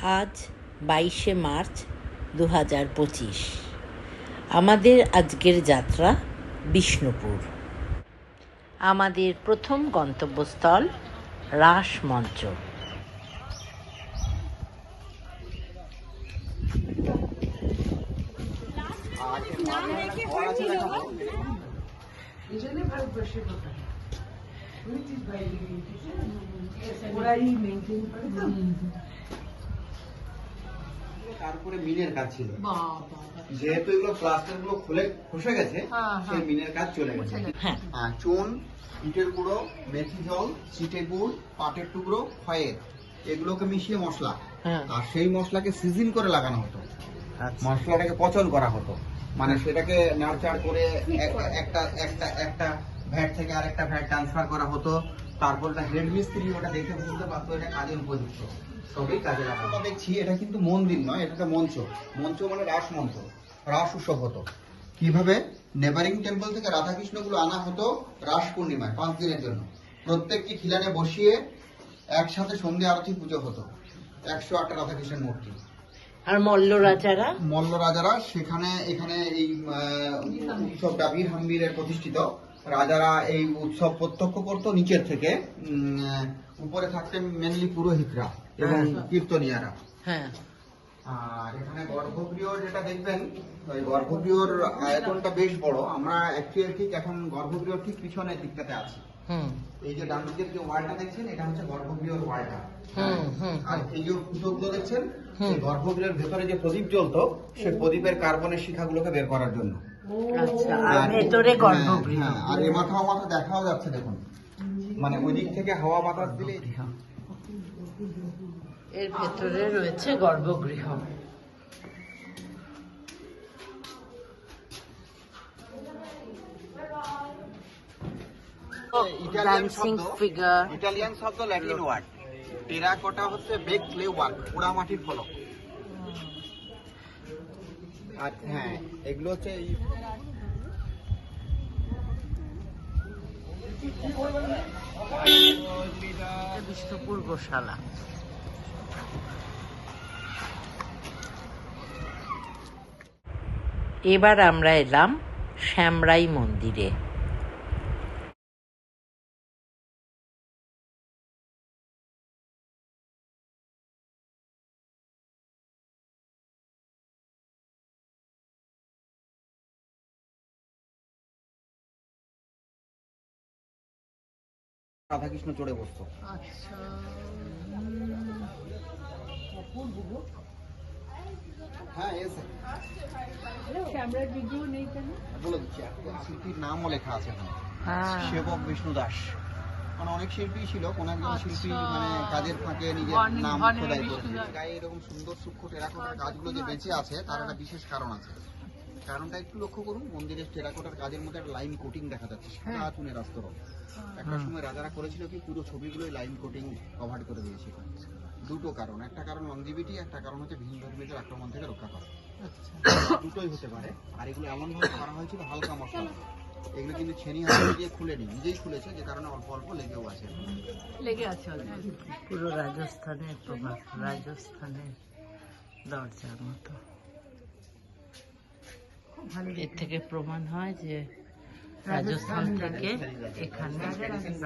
আজ 22শে মার্চ 2025। আমাদের আজকের যাত্রা বিষ্ণুপুর। আমাদের প্রথম গন্তব্যস্থল রাসমঞ্চ। তারপরে মিনের কাজ ছিল, যেহেতু এগুলো প্লাস্টার গুলো খুলে খসে গেছে, সেই মিনের কাজ চলে গেছে। চুন, ইটের গুঁড়ো, মেথি জল, চিটে গুড়, পাটের টুকরো, খয়ের, এগুলোকে মিশিয়ে মশলা, আর সেই মশলাকে সিজন করে লাগানো হতো। মশলাটাকে পচন করা হতো, মানে সেটাকে নাড়চাড় করে একটা একটা একটা ভ্যাট থেকে আরেকটা ভ্যাট ট্রান্সফার করা হতো। তারপর হেড মিস্ত্রি ওটা দেখে বুঝতে পারতো এটা কাজের উপযুক্ত, সবই কাজে লাগানো। দেখছি এটা কিন্তু মন্দির নয়, এটা একটা মঞ্চ। মঞ্চ মানে রাস মঞ্চ, রাস উৎসব হতো। কিভাবে নেবারিং টেম্পল থেকে রাধাকৃষ্ণগুলো আনা হতো রাস পূর্ণিমায় 5 দিনের জন্য। প্রত্যেকটি খিলানে বসিয়ে একসাথে সন্ধ্যে আরতি পুজো হতো। 108টা রাধাকৃষ্ণের মূর্তি। আর মল্ল রাজারা সেখানে এখানে এই উৎসবটা বীর হাম্বীরের প্রতিষ্ঠিত। রাজারা এই উৎসব প্রত্যক্ষ করতো নিচের থেকে। উপরে থাকতেন মেনলি পুরোহিতরা এবং কীর্তনিয়ারা। আর এখানে গর্ভগৃহ যেটা দেখবেন, ওই গর্ভগৃহর আয়তনটা বেশ বড়। আমরা অ্যাকচুয়ালি ঠিক এখন গর্ভগৃহ ঠিক পিছনের দিকটাতে আছি। এই যে ডান দিকের যে ওয়ালটা দেখছেন, এটা হচ্ছে গর্ভগৃহর ওয়ালটা। আর এই যে ফুটোগুলো দেখছেন, এই গর্ভগৃহের ভেতরে যে প্রদীপ জ্বলতো, সেই প্রদীপের কার্বনের শিখাগুলোকে বের করার জন্য। আর এ মাথা ও মাথা দেখাও যাচ্ছে, দেখুন, মানে ওই দিক থেকে হাওয়া বাতাস দিলে। এর ভেতরে রয়েছে গর্ভগৃহ। ইটালিয়ান শব্দ, ল্যাটিন ওয়ার্ড। টেরাকোটা হচ্ছে বেক ক্লে ওয়ার্ক, পোড়া মাটির ফলক। আর হ্যাঁ, এগুলো হচ্ছে বিষ্ণুপুর গোশালা। এবার আমরা এলাম শ্যামরাই মন্দিরে। রাধাকৃষ্ণ চড়ে বসতো। হ্যাঁ, বলে দিচ্ছি, শিল্পীর নামও লেখা আছে এখানে, সেবক বিষ্ণু দাস। মানে অনেক শিল্পী ছিল, কোন একজন শিল্পী মানে কাজের ফাঁকে নিজের নাম খোদাই করেছে। গায়ে এরকম সুন্দর সূক্ষ্ম টেরাকোটার কাজগুলো যে বেঁচে আছে, তার একটা বিশেষ কারণ আছে। কারণটা একটু লক্ষ্য করুন, মন্দিরের টেরাকোটার কাজের মধ্যে একটা লাইন কোটিং দেখা যাচ্ছে, সাদা চুনের আস্তরণ। একটা সময় রাজারা করেছিল কি, পুরো ছবিগুলোই লাইন কোটিং কভার করে দিয়েছিল। দুটো কারণ, একটা কারণ লংজিভিটি, একটা কারণ হচ্ছে ভিন ধর্মীদের আক্রমণ থেকে রক্ষা করা। দুটোই হতে পারে। আর এগুলো এমন ভাবে করা হয়েছিল হালকা মশলা, এগুলো কিন্তু ছেনি হাতে দিয়ে খুলেনি, নিজেই খুলেছে, যে কারণে অল্প অল্প লেগে আছে। পুরো রাজস্থানের প্রভাব, রাজস্থানের দরজার মতো। এর থেকে প্রমাণ হয় যে রাজস্থান থেকে এখানে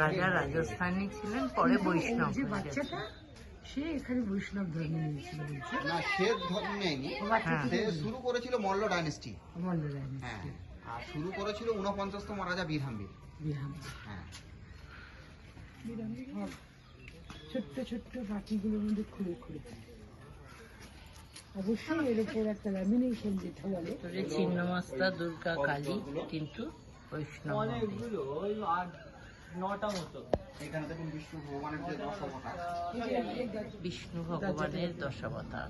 রাজা রাজস্থানী ছিলেন, পরে বৈষ্ণব। সে এখানে বৈষ্ণব ধর্ম নিয়েছিল। না, সে ধর্ম নেয়নি, সে শুরু করেছিল মল্ল ডাইনেস্টি। হ্যাঁ, আর শুরু করেছিল 49তম রাজা বীর হাম্বীর। হ্যাঁ, ছোট্ট ছোট্ট পাখিগুলোর মধ্যে খুঁড়ে খুঁড়ে অবশ্যই এর উপর একটা ল্যামিনেশন যেটা বলে, ছিন্নমস্তা দুর্গা কালী, কিন্তু বৈষ্ণব। এখানে দেখুন বিষ্ণু ভগবানের যে 10 অবতার। বিষ্ণু ভগবানের 10 অবতার।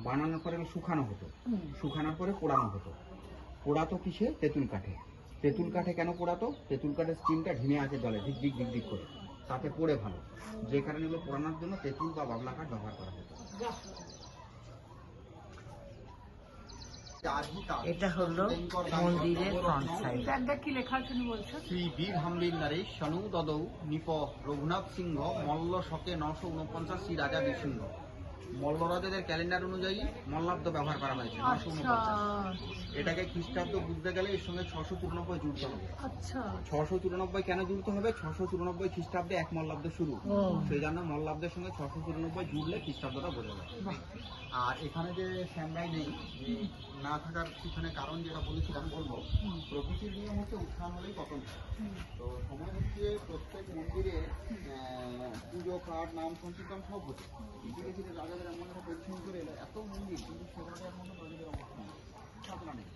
বানানোর পরে শুকানো হতো, শুকানোর পরে পোড়ানো হতো। পোড়াতো কিসে? তেঁতুল কাঠে। তেঁতুল কাঠে কেন পোড়াতো? তেঁতুল কাঠের স্টিমটা ঢিমে আছে জলে, দিক দিক দিক দিক করে, তাতে পড়ে ভালো। যে কারণে এগুলো পোড়ানোর জন্য তেঁতুল বা বাবলা কাঠ ব্যবহার করা হতো। এটা হলো মন্দিরের ফ্রন্ট সাইড। কি লেখা আছে বলছো? শ্রী বীর হামলির নারী সনু দদৌ নিপ রঘুনাথ সিংহ মল্ল শকে 949 শ্রী রাজা বীরসিংহ। মল্লরাজাদের ক্যালেন্ডার অনুযায়ী মল্লাব্দ ব্যবহার করা হয়েছে 949। এটাকে খ্রিস্টাব্দ বুঝতে গেলে এর সঙ্গে 694 জুড়তে হবে। আচ্ছা, 694 কেন জুড়তে হবে? 694 খ্রিস্টাব্দে এক মল্লাব্দ শুরু, সেই জন্য মল্লাব্দের সঙ্গে 694 জুড়লে খ্রিস্টাব্দটা বোঝা যায়। আর এখানে যে শ্যামরাই নেই, যে না থাকার পিছনে কারণ যেটা বলেছিলাম বলবো, প্রকৃতির নিয়ম হচ্ছে উত্থান হলেই পতন। তো সময় হচ্ছে প্রত্যেক মন্দিরে পুজো পাঠ নাম সংকীর্তন সব হচ্ছে। ধীরে ধীরে রাজাদের এমন একটা পরিশ্রম করে এলো, এত মন্দির কিন্তু সেভাবে এমন প্রজাদের অবস্থা নেই।